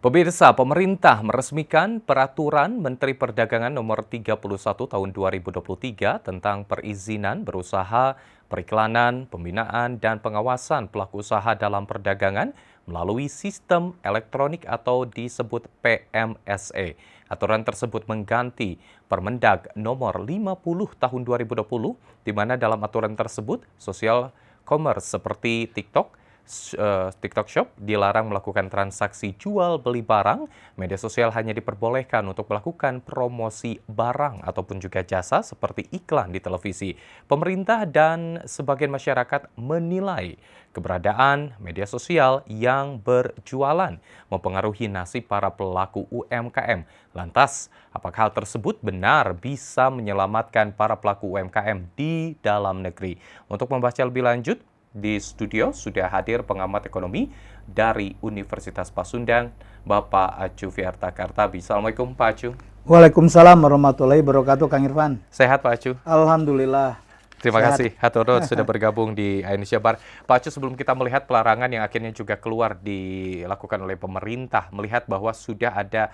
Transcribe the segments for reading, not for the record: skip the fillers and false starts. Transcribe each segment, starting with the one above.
Pemirsa, pemerintah meresmikan Peraturan Menteri Perdagangan Nomor 31 Tahun 2023 tentang perizinan berusaha, periklanan, pembinaan, dan pengawasan pelaku usaha dalam perdagangan melalui sistem elektronik atau disebut PMSE. Aturan tersebut mengganti Permendag Nomor 50 Tahun 2020, di mana dalam aturan tersebut, sosial commerce seperti TikTok Shop dilarang melakukan transaksi jual beli barang. Media sosial hanya diperbolehkan untuk melakukan promosi barang ataupun juga jasa seperti iklan di televisi. Pemerintah dan sebagian masyarakat menilai keberadaan media sosial yang berjualan mempengaruhi nasib para pelaku UMKM. Lantas, apakah hal tersebut benar bisa menyelamatkan para pelaku UMKM di dalam negeri? Untuk membahasnya lebih lanjut, di studio sudah hadir pengamat ekonomi dari Universitas Pasundan, Bapak Acu Fiarta Kartabi. Assalamualaikum Pak Acu. Waalaikumsalam warahmatullahi wabarakatuh, Kang Irfan. Sehat Pak Acu? Alhamdulillah. Terima kasih Haturut sudah bergabung di Indonesia Bar. Pak Acu, sebelum kita melihat pelarangan yang akhirnya juga keluar dilakukan oleh pemerintah, melihat bahwa sudah ada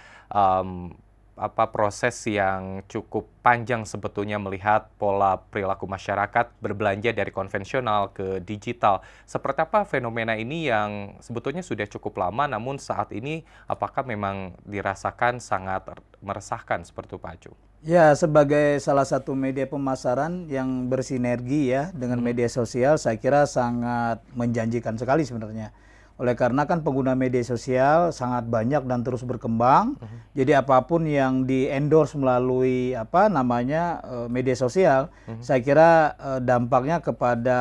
proses yang cukup panjang sebetulnya melihat pola perilaku masyarakat berbelanja dari konvensional ke digital. Seperti apa fenomena ini yang sebetulnya sudah cukup lama, namun saat ini apakah memang dirasakan sangat meresahkan seperti itu Pak Acu? Ya, sebagai salah satu media pemasaran yang bersinergi ya dengan media sosial, saya kira sangat menjanjikan sekali sebenarnya. Oleh karena kan pengguna media sosial sangat banyak dan terus berkembang. Jadi apapun yang di-endorse melalui media sosial, saya kira dampaknya kepada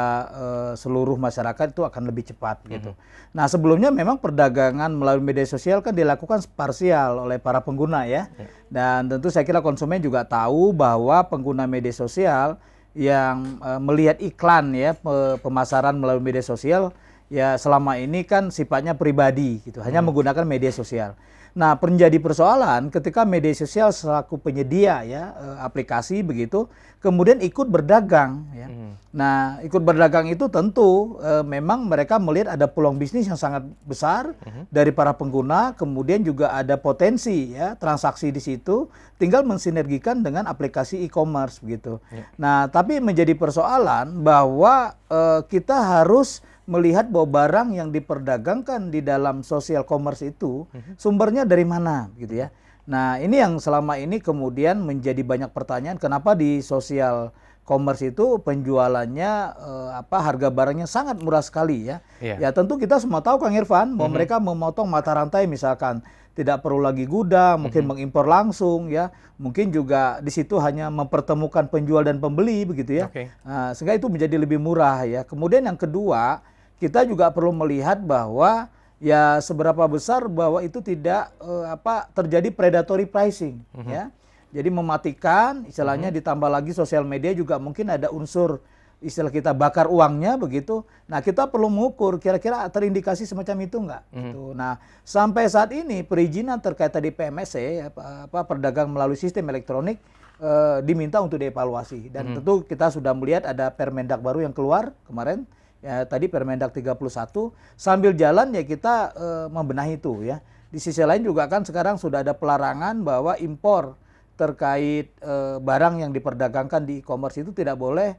seluruh masyarakat itu akan lebih cepat gitu. Nah, sebelumnya memang perdagangan melalui media sosial kan dilakukan parsial oleh para pengguna ya. Dan tentu saya kira konsumen juga tahu bahwa pengguna media sosial yang melihat iklan ya pemasaran melalui media sosial ya selama ini kan sifatnya pribadi gitu, hanya menggunakan media sosial. Nah, menjadi persoalan ketika media sosial selaku penyedia ya aplikasi begitu, kemudian ikut berdagang ya. Nah, ikut berdagang itu tentu memang mereka melihat ada peluang bisnis yang sangat besar dari para pengguna, kemudian juga ada potensi ya transaksi di situ, tinggal mensinergikan dengan aplikasi e-commerce begitu. Nah, tapi menjadi persoalan bahwa kita harus melihat bahwa barang yang diperdagangkan di dalam social commerce itu sumbernya dari mana gitu ya. Nah, ini yang selama ini kemudian menjadi banyak pertanyaan, kenapa di social commerce itu penjualannya harga barangnya sangat murah sekali ya. Ya tentu kita semua tahu Kang Irfan bahwa mereka memotong mata rantai, misalkan tidak perlu lagi gudang, mungkin mengimpor langsung ya. Mungkin juga di situ hanya mempertemukan penjual dan pembeli begitu ya. Nah, sehingga itu menjadi lebih murah ya. Kemudian yang kedua, kita juga perlu melihat bahwa ya seberapa besar bahwa itu tidak terjadi predatory pricing ya. Jadi mematikan istilahnya, ditambah lagi sosial media juga mungkin ada unsur istilah kita bakar uangnya begitu. Nah, kita perlu mengukur kira-kira terindikasi semacam itu enggak gitu. Nah, sampai saat ini perizinan terkait tadi PMSE perdagang melalui sistem elektronik diminta untuk dievaluasi, dan tentu kita sudah melihat ada Permendag baru yang keluar kemarin. Ya, tadi Permendag 31, sambil jalan ya kita membenahi itu ya. Di sisi lain juga kan sekarang sudah ada pelarangan bahwa impor terkait barang yang diperdagangkan di e-commerce itu tidak boleh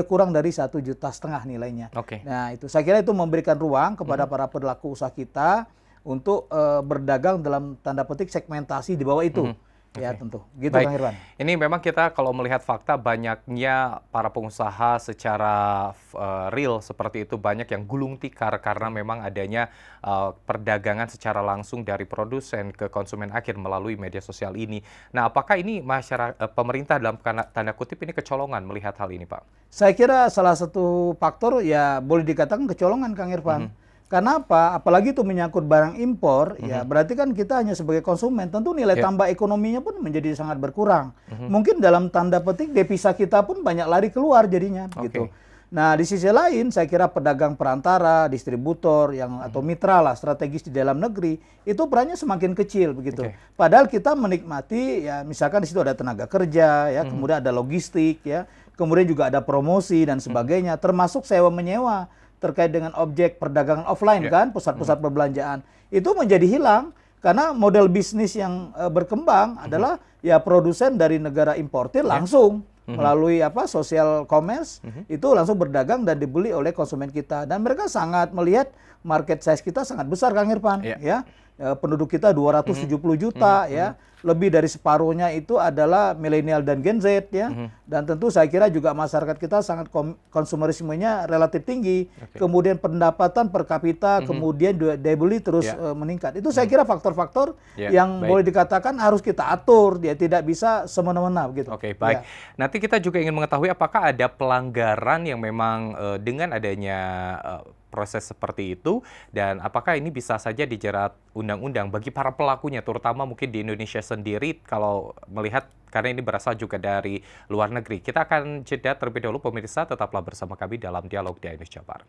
kurang dari 1,5 juta nilainya. Nah, itu saya kira itu memberikan ruang kepada para pelaku usaha kita untuk berdagang dalam tanda petik segmentasi di bawah itu. Ya tentu, gitu Kang Irwan. Ini memang kita kalau melihat fakta banyaknya para pengusaha secara real seperti itu banyak yang gulung tikar karena memang adanya perdagangan secara langsung dari produsen ke konsumen akhir melalui media sosial ini. Nah, apakah ini pemerintah dalam tanda kutip ini kecolongan melihat hal ini, Pak? Saya kira salah satu faktor ya boleh dikatakan kecolongan Kang Irfan. Karena apa? Apalagi itu menyangkut barang impor, ya berarti kan kita hanya sebagai konsumen, tentu nilai tambah ekonominya pun menjadi sangat berkurang. Mungkin dalam tanda petik devisa kita pun banyak lari keluar jadinya, gitu. Nah, di sisi lain saya kira pedagang perantara, distributor atau mitra lah strategis di dalam negeri itu perannya semakin kecil begitu. Padahal kita menikmati ya misalkan di situ ada tenaga kerja ya, kemudian ada logistik ya, kemudian juga ada promosi dan sebagainya, termasuk sewa menyewa. terkait dengan objek perdagangan offline Ya. kan, pusat-pusat perbelanjaan. Itu menjadi hilang karena model bisnis yang berkembang adalah ya produsen dari negara importir langsung melalui social commerce itu langsung berdagang dan dibeli oleh konsumen kita, dan mereka sangat melihat market size kita sangat besar, Kang Irfan, ya. Penduduk kita 270 juta ya. Lebih dari separuhnya itu adalah milenial dan Gen Z ya. Dan tentu saya kira juga masyarakat kita sangat konsumerismenya relatif tinggi. Kemudian pendapatan per kapita, kemudian daya beli terus meningkat. Itu saya kira faktor-faktor yang boleh dikatakan harus kita atur, dia tidak bisa semena-mena begitu. Oke, baik. Nanti kita juga ingin mengetahui apakah ada pelanggaran yang memang dengan adanya proses seperti itu, dan apakah ini bisa saja dijerat undang-undang bagi para pelakunya, terutama mungkin di Indonesia sendiri kalau melihat karena ini berasal juga dari luar negeri. Kita akan jeda terlebih dahulu, pemirsa, tetaplah bersama kami dalam Dialog di Indonesia Jabar.